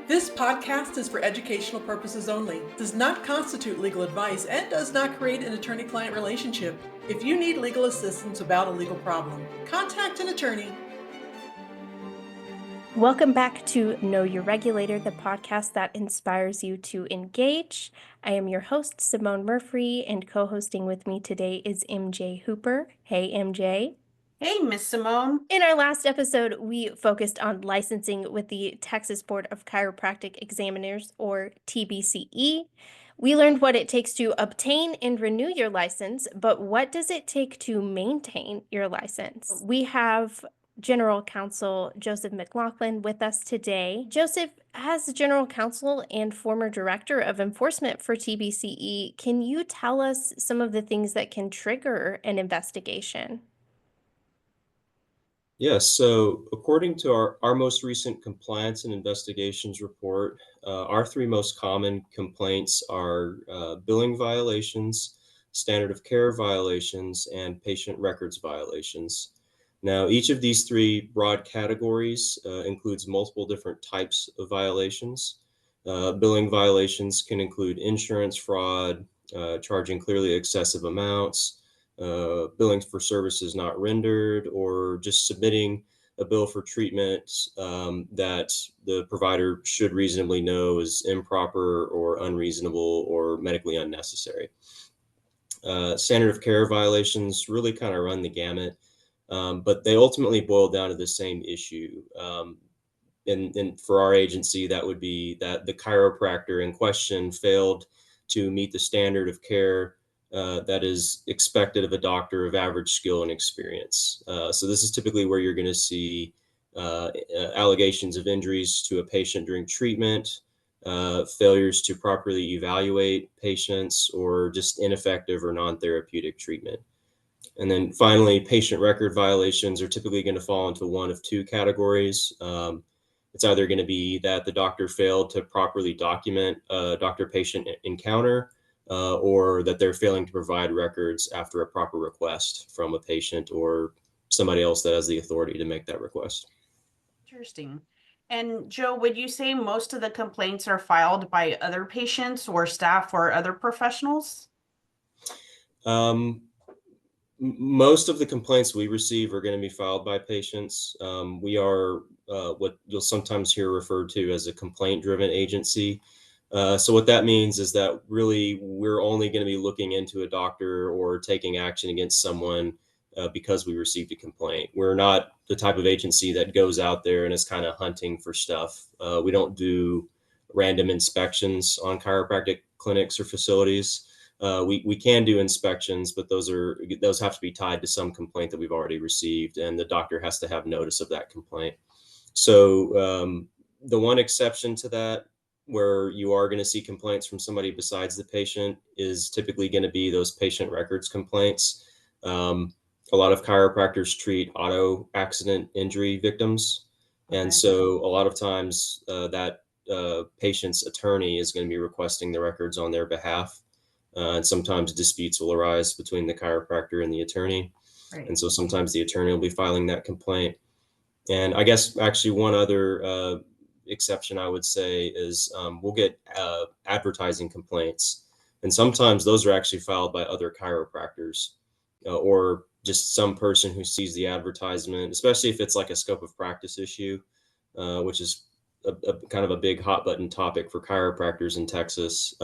This podcast is for educational purposes only, does not constitute legal advice, and does not create an attorney-client relationship. If you need legal assistance about a legal problem, contact an attorney. Welcome back to Know Your Regulator, the podcast that inspires you to engage. I am your host, Simone Murphy, and co-hosting with me today is MJ Hooper. Hey, MJ. Hey, Miss Simone. In our last episode, we focused on licensing with the Texas Board of Chiropractic Examiners, or TBCE. We learned what it takes to obtain and renew your license, but what does it take to maintain your license? We have General Counsel Joseph McLaughlin with us today. Joseph, as General Counsel and former Director of Enforcement for TBCE, can you tell us some of the things that can trigger an investigation? Yes, so according to our most recent compliance and investigations report, our three most common complaints are billing violations, standard of care violations, and patient records violations. Now, each of these three broad categories includes multiple different types of violations. Billing violations can include insurance fraud, charging clearly excessive amounts, billing for services not rendered, or just submitting a bill for treatment that the provider should reasonably know is improper or unreasonable or medically unnecessary. Standard of care violations really kind of run the gamut, but they ultimately boil down to the same issue. And for our agency, that would be that the chiropractor in question failed to meet the standard of care that is expected of a doctor of average skill and experience. So this is typically where you're going to see allegations of injuries to a patient during treatment, failures to properly evaluate patients, or just ineffective or non-therapeutic treatment. And then finally, patient record violations are typically going to fall into one of two categories. It's either going to be that the doctor failed to properly document a doctor-patient encounter, or that they're failing to provide records after a proper request from a patient or somebody else that has the authority to make that request. Interesting. And Joe, would you say most of the complaints are filed by other patients or staff or other professionals? Most of the complaints we receive are going to be filed by patients. We are what you'll sometimes hear referred to as a complaint-driven agency. So what that means is that really we're only going to be looking into a doctor or taking action against someone because we received a complaint. We're not the type of agency that goes out there and is kind of hunting for stuff. We don't do random inspections on chiropractic clinics or facilities. We can do inspections, but those have to be tied to some complaint that we've already received, and the doctor has to have notice of that complaint. So the one exception to that, where you are going to see complaints from somebody besides the patient, is typically going to be those patient records complaints. A lot of chiropractors treat auto accident injury victims. Okay. And so a lot of times that patient's attorney is going to be requesting the records on their behalf. And sometimes disputes will arise between the chiropractor and the attorney. Right. And so sometimes the attorney will be filing that complaint. And I guess actually one other exception I would say is we'll get advertising complaints. And sometimes those are actually filed by other chiropractors or just some person who sees the advertisement, especially if it's like a scope of practice issue, which is a kind of a big hot button topic for chiropractors in Texas.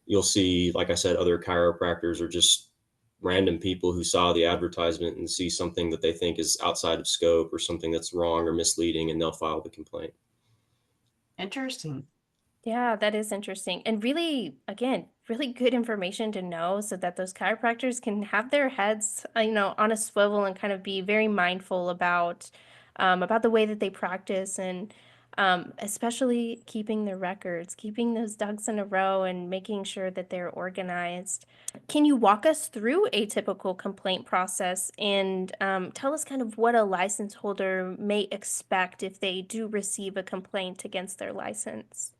You'll see, like I said, other chiropractors are just random people who saw the advertisement and see something that they think is outside of scope or something that's wrong or misleading, and they'll file the complaint. Interesting. Yeah, that is interesting. And really, again, really good information to know so that those chiropractors can have their heads, on a swivel and kind of be very mindful about the way that they practice, and especially keeping the records, keeping those ducks in a row and making sure that they're organized. Can you walk us through a typical complaint process and tell us kind of what a license holder may expect if they do receive a complaint against their license?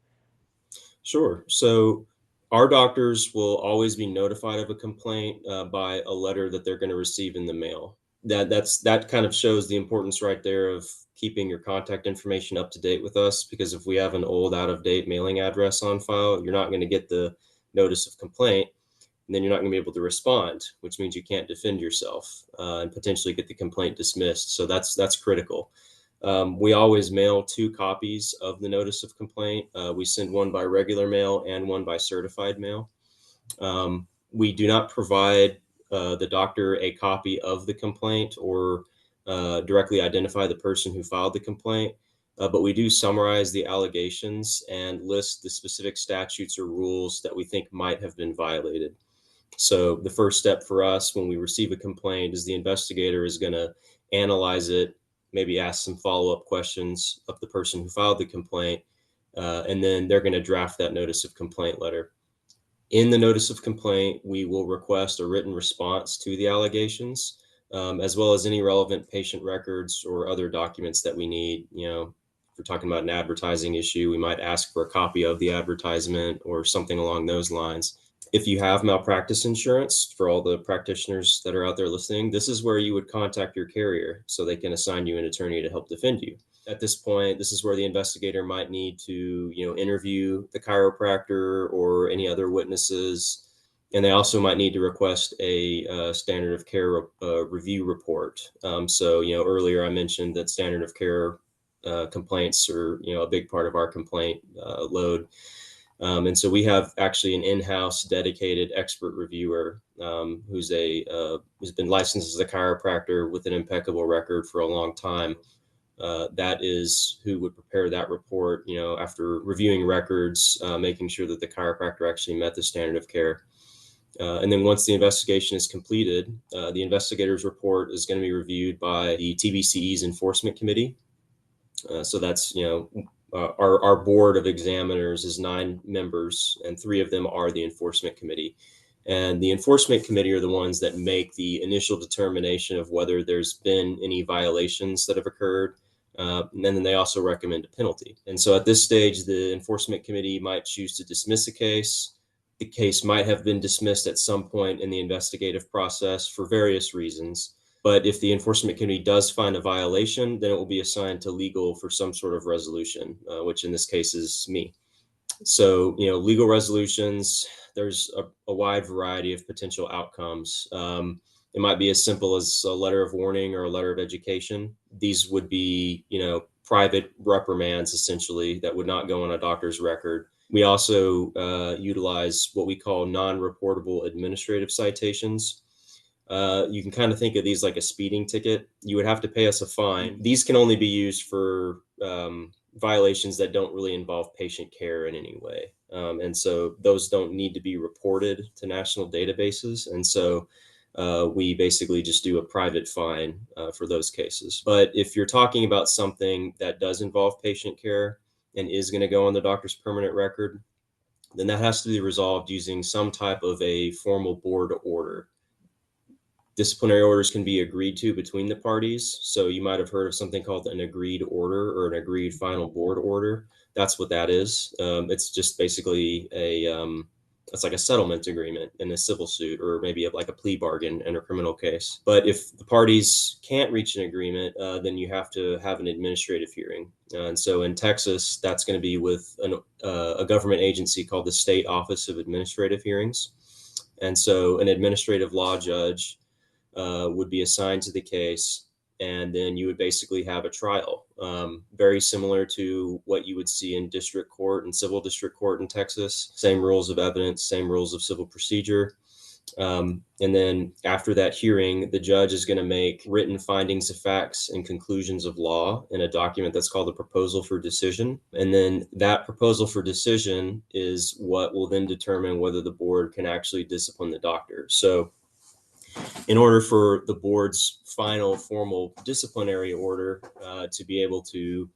Sure. So our doctors will always be notified of a complaint by a letter that they're going to receive in the mail. that kind of shows the importance right there of keeping your contact information up to date with us, because if we have an old out of date mailing address on file, you're not going to get the notice of complaint, and then you're not going to be able to respond, which means you can't defend yourself and potentially get the complaint dismissed. So that's critical. We always mail 2 copies of the notice of complaint. We send one by regular mail and one by certified mail. We do not provide the doctor a copy of the complaint or directly identify the person who filed the complaint, but we do summarize the allegations and list the specific statutes or rules that we think might have been violated. So the first step for us when we receive a complaint is the investigator is going to analyze it, maybe ask some follow-up questions of the person who filed the complaint, and then they're going to draft that notice of complaint letter. In the notice of complaint, we will request a written response to the allegations, as well as any relevant patient records or other documents that we need. If we're talking about an advertising issue, we might ask for a copy of the advertisement or something along those lines. If you have malpractice insurance, for all the practitioners that are out there listening, this is where you would contact your carrier so they can assign you an attorney to help defend you. At this point, this is where the investigator might need to, interview the chiropractor or any other witnesses. And they also might need to request a standard of care review report. So, earlier I mentioned that standard of care complaints are, a big part of our complaint load. And so we have actually an in-house dedicated expert reviewer who's been licensed as a chiropractor with an impeccable record for a long time. That is who would prepare that report, after reviewing records, making sure that the chiropractor actually met the standard of care. And then once the investigation is completed, the investigator's report is going to be reviewed by the TBCE's enforcement committee. So that's, our board of examiners is 9 members, and 3 of them are the enforcement committee. And the enforcement committee are the ones that make the initial determination of whether there's been any violations that have occurred. And then they also recommend a penalty. And so at this stage, the enforcement committee might choose to dismiss a case. The case might have been dismissed at some point in the investigative process for various reasons. But if the enforcement committee does find a violation, then it will be assigned to legal for some sort of resolution, which in this case is me. So, legal resolutions, there's a wide variety of potential outcomes. It might be as simple as a letter of warning or a letter of education. These would be, private reprimands, essentially, that would not go on a doctor's record. We also utilize what we call non-reportable administrative citations. You can kind of think of these like a speeding ticket. You would have to pay us a fine. These can only be used for violations that don't really involve patient care in any way. And so those don't need to be reported to national databases. And so we basically just do a private fine for those cases. But if you're talking about something that does involve patient care and is going to go on the doctor's permanent record, then that has to be resolved using some type of a formal board order. Disciplinary orders can be agreed to between the parties. So you might have heard of something called an agreed order or an agreed final board order. That's what that is. It's just basically it's like a settlement agreement in a civil suit, or maybe like a plea bargain in a criminal case. But if the parties can't reach an agreement, then you have to have an administrative hearing. And so in Texas, that's going to be with a government agency called the State Office of Administrative Hearings. And so an administrative law judge would be assigned to the case, and then you would basically have a trial, very similar to what you would see in district court and civil district court in Texas. Same rules of evidence, same rules of civil procedure. And then after that hearing, the judge is going to make written findings of facts and conclusions of law in a document that's called a proposal for decision. And then that proposal for decision is what will then determine whether the board can actually discipline the doctor. So in order for the board's final formal disciplinary order to be able to,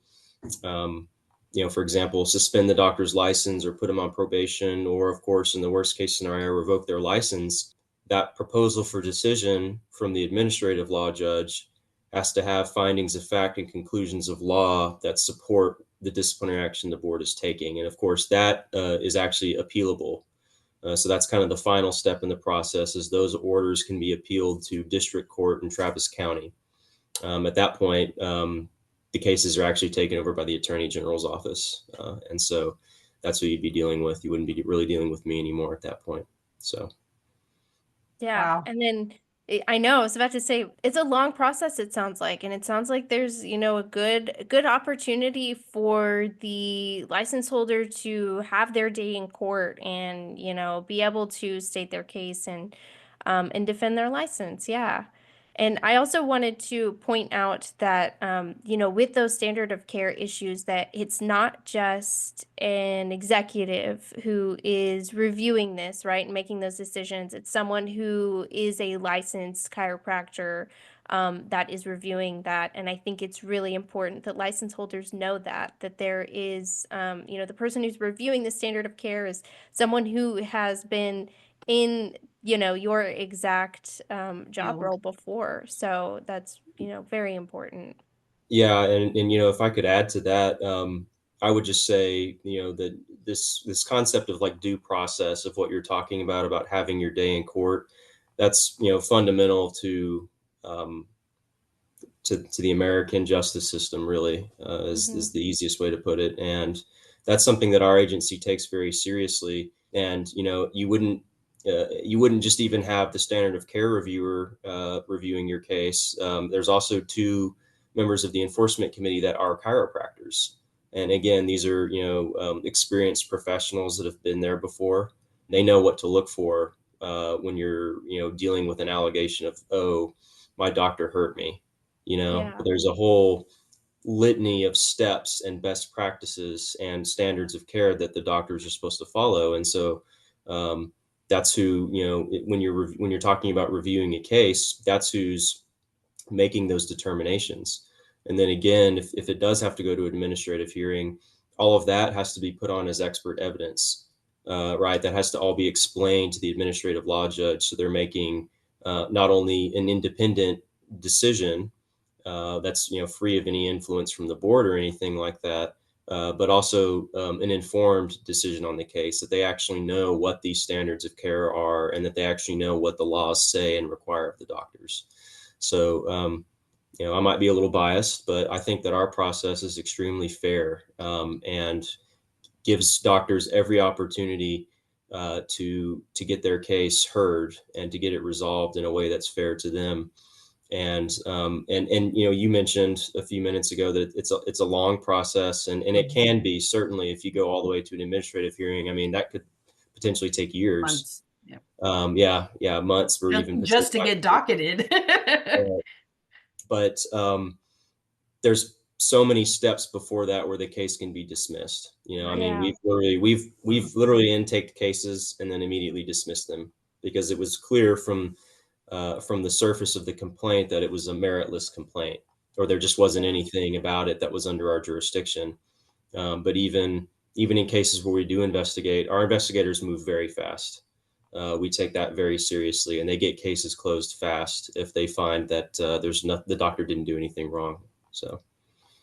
for example, suspend the doctor's license or put them on probation, or of course, in the worst case scenario, revoke their license, that proposal for decision from the administrative law judge has to have findings of fact and conclusions of law that support the disciplinary action the board is taking. And of course, that is actually appealable. So that's kind of the final step in the process, is those orders can be appealed to district court in Travis County. At that point, the cases are actually taken over by the Attorney General's office. And so that's what you'd be dealing with. You wouldn't be really dealing with me anymore at that point. So. Yeah. Wow. And then I know I was about to say it's a long process, it sounds like, and it sounds like there's, a good opportunity for the license holder to have their day in court and, be able to state their case and defend their license. Yeah. And I also wanted to point out that, with those standard of care issues, that it's not just an executive who is reviewing this, right, and making those decisions. It's someone who is a licensed chiropractor that is reviewing that. And I think it's really important that license holders know that there is, the person who's reviewing the standard of care is someone who has been in your exact job Field. role before. So that's, very important. Yeah, and if I could add to that, I would just say, that this concept of like due process of what you're talking about having your day in court, that's fundamental um, to the American justice system, really, is the easiest way to put it. And that's something that our agency takes very seriously. And you wouldn't just even have the standard of care reviewer reviewing your case. There's also two members of the enforcement committee that are chiropractors. And again, these are experienced professionals that have been there before. They know what to look for when you're dealing with an allegation of, oh, my doctor hurt me. Yeah. There's a whole litany of steps and best practices and standards of care that the doctors are supposed to follow. And so that's who, when you're talking about reviewing a case, that's who's making those determinations. And then again, if it does have to go to administrative hearing, all of that has to be put on as expert evidence, right? That has to all be explained to the administrative law judge. So they're making not only an independent decision that's free of any influence from the board or anything like that, but also an informed decision on the case, that they actually know what these standards of care are and that they actually know what the laws say and require of the doctors. So, I might be a little biased, but I think that our process is extremely fair and gives doctors every opportunity to get their case heard and to get it resolved in a way that's fair to them. And you mentioned a few minutes ago that it's a long process, and it can be, certainly, if you go all the way to an administrative hearing. I mean, that could potentially take years. Months. Yeah. Yeah, months, or even just to get docketed. But there's so many steps before that where the case can be dismissed. I mean, we've literally intaked cases and then immediately dismissed them because it was clear from the surface of the complaint that it was a meritless complaint, or there just wasn't anything about it that was under our jurisdiction. But even in cases where we do investigate, our investigators move very fast. We take that very seriously, and they get cases closed fast if they find that the doctor didn't do anything wrong. So.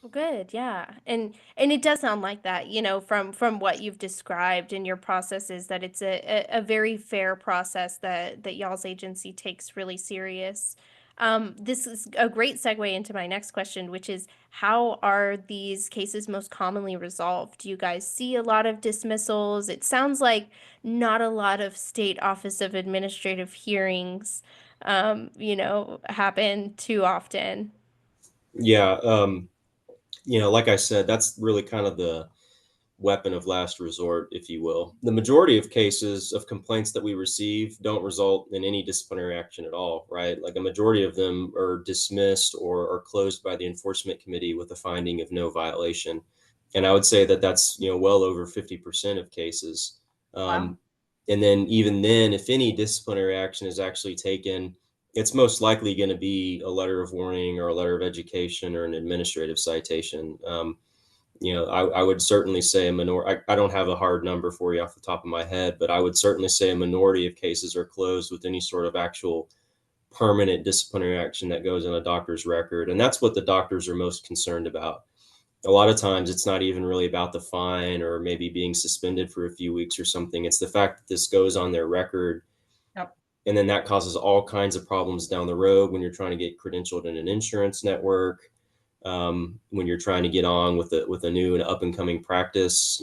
Well, good, yeah. And it does sound like that, from what you've described in your processes, that it's a very fair process that y'all's agency takes really serious. This is a great segue into my next question, which is, how are these cases most commonly resolved? Do you guys see a lot of dismissals? It sounds like not a lot of state office of administrative hearings, happen too often. Yeah. Like I said, that's really kind of the weapon of last resort, if you will. The majority of cases of complaints that we receive don't result in any disciplinary action at all, right? Like a majority of them are dismissed or are closed by the enforcement committee with a finding of no violation. And I would say that that's, well over 50% of cases. Wow. And then even then, if any disciplinary action is actually taken, it's most likely going to be a letter of warning or a letter of education or an administrative citation. I would certainly say a minority. I don't have a hard number for you off the top of my head, but I would certainly say a minority of cases are closed with any sort of actual permanent disciplinary action that goes in a doctor's record. And that's what the doctors are most concerned about. A lot of times it's not even really about the fine or maybe being suspended for a few weeks or something. It's the fact that this goes on their record. Yep. And then that causes all kinds of problems down the road when you're trying to get credentialed in an insurance network, when you're trying to get on with a new and up and coming practice.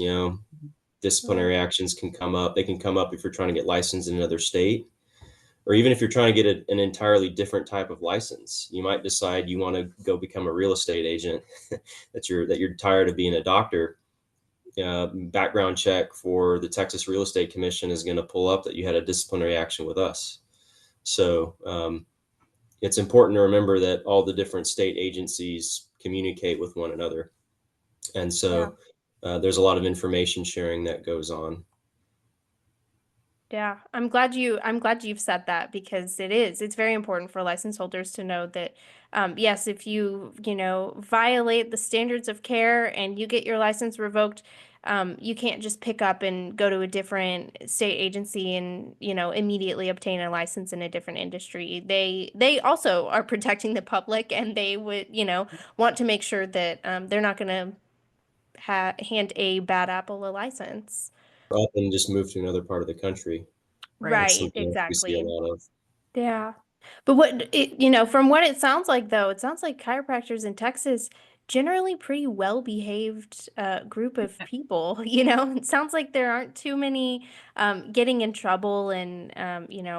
Disciplinary actions can come up. They can come up if you're trying to get licensed in another state, or even if you're trying to get an entirely different type of license. You might decide you want to go become a real estate agent, that you're tired of being a doctor. Background check for the Texas Real Estate Commission is going to pull up that you had a disciplinary action with us. So it's important to remember that all the different state agencies communicate with one another. And so there's a lot of information sharing that goes on. Yeah, I'm glad you've said that, because it's very important for license holders to know that, yes, if you violate the standards of care and you get your license revoked, you can't just pick up and go to a different state agency and immediately obtain a license in a different industry. They also are protecting the public, and they would want to make sure that they're not going to hand a bad apple a license. Up and just move to another part of the country. That's Right, something else we see a exactly. lot of. Yeah. But from what it sounds like, though, it sounds like chiropractors in Texas generally pretty well-behaved group of people. It sounds like there aren't too many getting in trouble and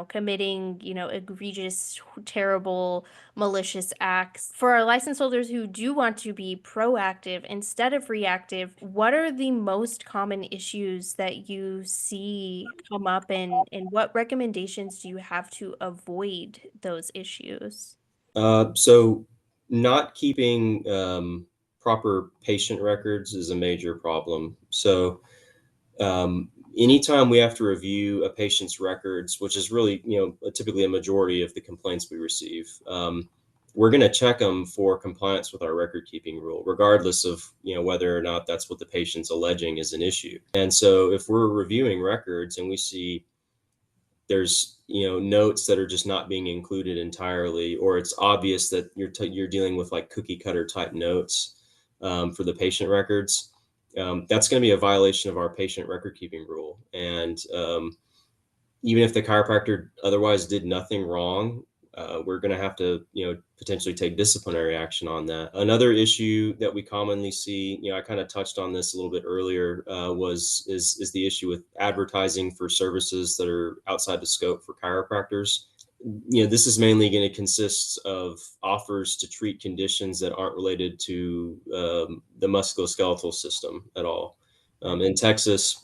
committing, egregious, terrible, malicious acts. For our license holders who do want to be proactive instead of reactive, what are the most common issues that you see come up, and what recommendations do you have to avoid those issues? So not keeping proper patient records is a major problem. So anytime we have to review a patient's records, which is really, typically a majority of the complaints we receive, we're going to check them for compliance with our record keeping rule, regardless of, whether or not that's what the patient's alleging is an issue. And so if we're reviewing records and we see there's notes that are just not being included entirely, or it's obvious that you're dealing with like cookie cutter type notes for the patient records, that's going to be a violation of our patient record keeping rule. And even if the chiropractor otherwise did nothing wrong, we're going to have to potentially take disciplinary action on that. Another issue that we commonly see, I kind of touched on this a little bit earlier, is the issue with advertising for services that are outside the scope for chiropractors. This is mainly going to consist of offers to treat conditions that aren't related to the musculoskeletal system at all. In Texas,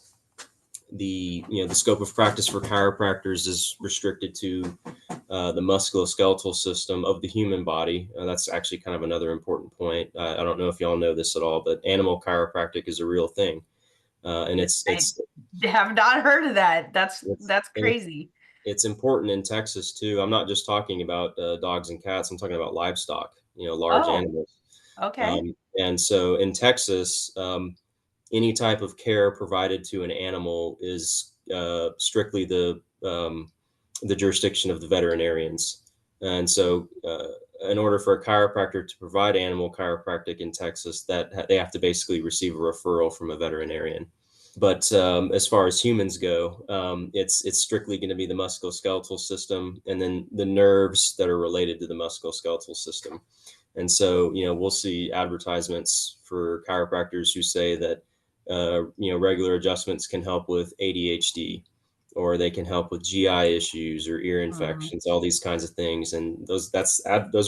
the scope of practice for chiropractors is restricted to the musculoskeletal system of the human body. That's actually kind of another important point. I don't know if y'all know this at all, but animal chiropractic is a real thing, and I have not heard of that. That's it's crazy. it's important in Texas too. I'm not just talking about dogs and cats. I'm talking about livestock, large Oh, animals. okay. And so in Texas, any type of care provided to an animal is strictly the jurisdiction of the veterinarians. And so in order for a chiropractor to provide animal chiropractic in Texas, that they have to basically receive a referral from a veterinarian. But as far as humans go, it's strictly going to be the musculoskeletal system and then the nerves that are related to the musculoskeletal system. And so, we'll see advertisements for chiropractors who say that, regular adjustments can help with ADHD, or they can help with GI issues or ear infections, all these kinds of things. And those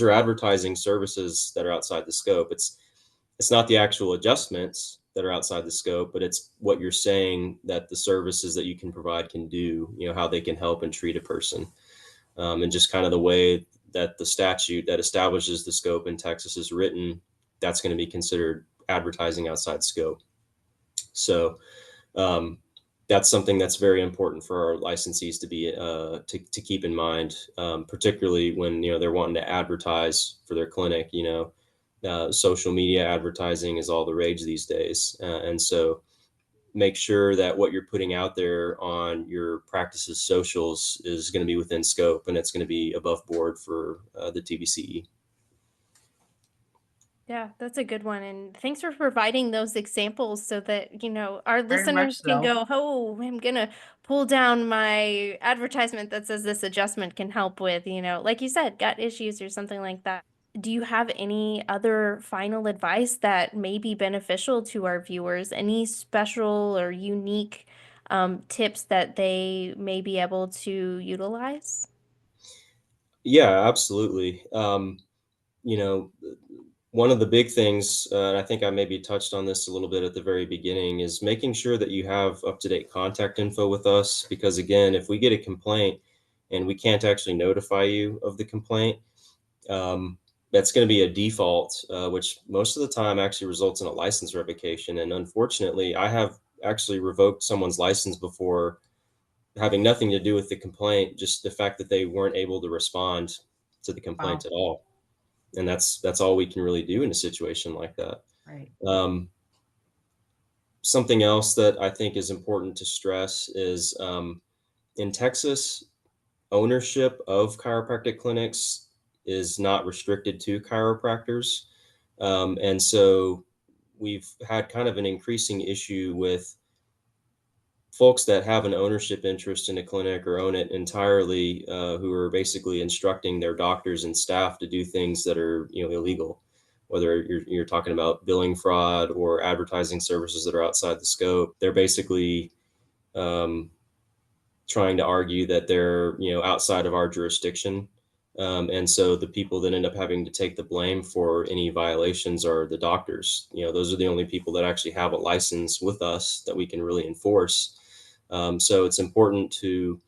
are advertising services that are outside the scope. It's not the actual adjustments that are outside the scope, but it's what you're saying that the services that you can provide can do, how they can help and treat a person. And just kind of the way that the statute that establishes the scope in Texas is written, that's going to be considered advertising outside scope. So that's something that's very important for our licensees to be to keep in mind, particularly when they're wanting to advertise for their clinic. Social media advertising is all the rage these days, and so make sure that what you're putting out there on your practice's socials is going to be within scope and it's going to be above board for the TBCE. Yeah, that's a good one. And thanks for providing those examples so that, our Very much listeners can so. go, oh, I'm going to pull down my advertisement that says this adjustment can help with, like you said, gut issues or something like that. Do you have any other final advice that may be beneficial to our viewers? Any special or unique tips that they may be able to utilize? Yeah, absolutely. You know, one of the big things, and I think I maybe touched on this a little bit at the very beginning, is making sure that you have up-to-date contact info with us. Because again, if we get a complaint and we can't actually notify you of the complaint, that's going to be a default, which most of the time actually results in a license revocation. And unfortunately, I have actually revoked someone's license before, having nothing to do with the complaint, just the fact that they weren't able to respond to the Wow. complaint at all. And that's all we can really do in a situation like that. Right. Um, Something else that I think is important to stress is, in Texas, ownership of chiropractic clinics is not restricted to chiropractors. And so we've had kind of an increasing issue with folks that have an ownership interest in a clinic or own it entirely, who are basically instructing their doctors and staff to do things that are, illegal, whether you're talking about billing fraud or advertising services that are outside the scope. They're basically um, trying to argue that they're, outside of our jurisdiction. And so the people that end up having to take the blame for any violations are the doctors. Those are the only people that actually have a license with us that we can really enforce. So it's important to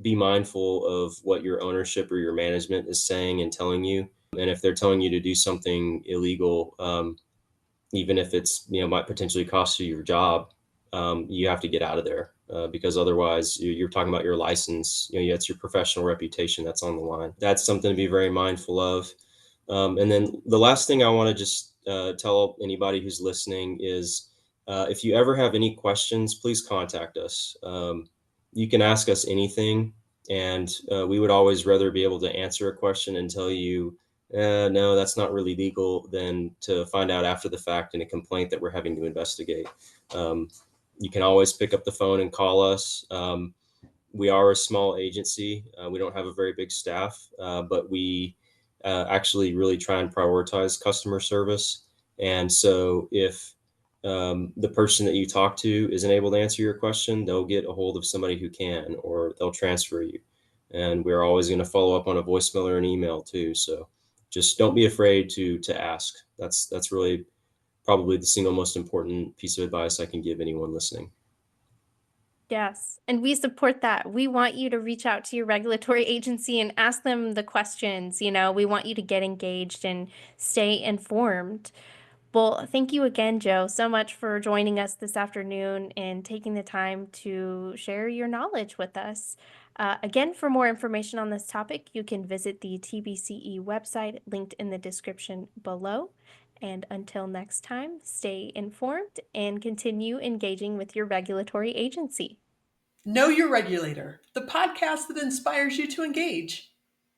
be mindful of what your ownership or your management is saying and telling you. And if they're telling you to do something illegal, even if it's, might potentially cost you your job, you have to get out of there, because otherwise you're talking about your license. It's your professional reputation that's on the line. That's something to be very mindful of. And then the last thing I want to just tell anybody who's listening is, if you ever have any questions, please contact us. You can ask us anything, and we would always rather be able to answer a question and tell you, no, that's not really legal, than to find out after the fact in a complaint that we're having to investigate. Um, you can always pick up the phone and call us. We are a small agency. We don't have a very big staff, but we actually really try and prioritize customer service. And so if the person that you talk to isn't able to answer your question, they'll get a hold of somebody who can, or they'll transfer you. And we're always going to follow up on a voicemail or an email too. So just don't be afraid to ask. That's really probably the single most important piece of advice I can give anyone listening. Yes, and we support that. We want you to reach out to your regulatory agency and ask them the questions. We want you to get engaged and stay informed. Well, thank you again, Joe, so much for joining us this afternoon and taking the time to share your knowledge with us. Again, for more information on this topic, you can visit the TBCE website linked in the description below. And until next time, stay informed and continue engaging with your regulatory agency. Know Your Regulator, the podcast that inspires you to engage.